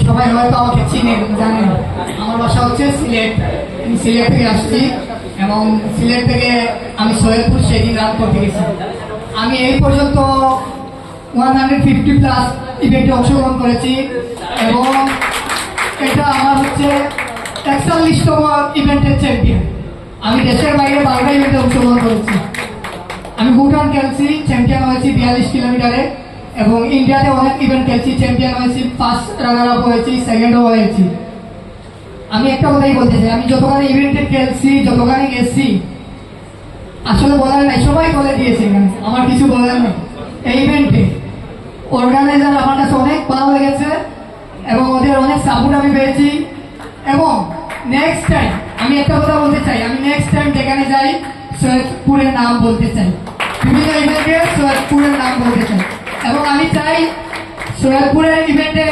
সবাই হয়তো আমাকে চিনে জানেন, আমার বাসা হচ্ছে সিলেট। আমি সিলেট থেকে আসছি এবং সিলেট থেকে আমি সৈয়দপুর সেদিন রান করতে গেছি। আমি এই পর্যন্ত 150+ ইভেন্টে অংশগ্রহণ করেছি এবং এটা আমার হচ্ছে 41তম ইভেন্টের চ্যাম্পিয়ন। আমি দেশের বাইরে 12টা ইভেন্টে অংশগ্রহণ করেছি। আমি ভুটান খেলছি, চ্যাম্পিয়ন হয়েছি 42 কিলোমিটারে এবং ইন্ডিয়াতে অনেক ইভেন্ট খেলছি, চ্যাম্পিয়ন হয়েছি, ফার্স্ট রানার আপ হয়েছি, সেকেন্ডও হয়েছি। আমি একটা কথাই বলতে চাই, আমি যতখানি ইভেন্টে খেলছি, যতখানি গেছি, আসলে বলার নাই, সবাই বলে দিয়েছে, এখানে আমার কিছু বলার নেই। এই ইভেন্টে অর্গানাইজার আমার কাছে অনেক ভালো লেগেছে এবং ওদের অনেক সাপোর্ট আমি পেয়েছি। এবং নেক্সট টাইম আমি একটা কথা বলতে চাই, আমি নেক্সট টাইম যেখানে যাই সৈয়দপুরের নাম বলতে চাই, বিভিন্ন ইভেন্টে সৈয়দপুরের নাম বলতে চাই এবং আমি চাই সৈয়দপুরের ইভেন্টে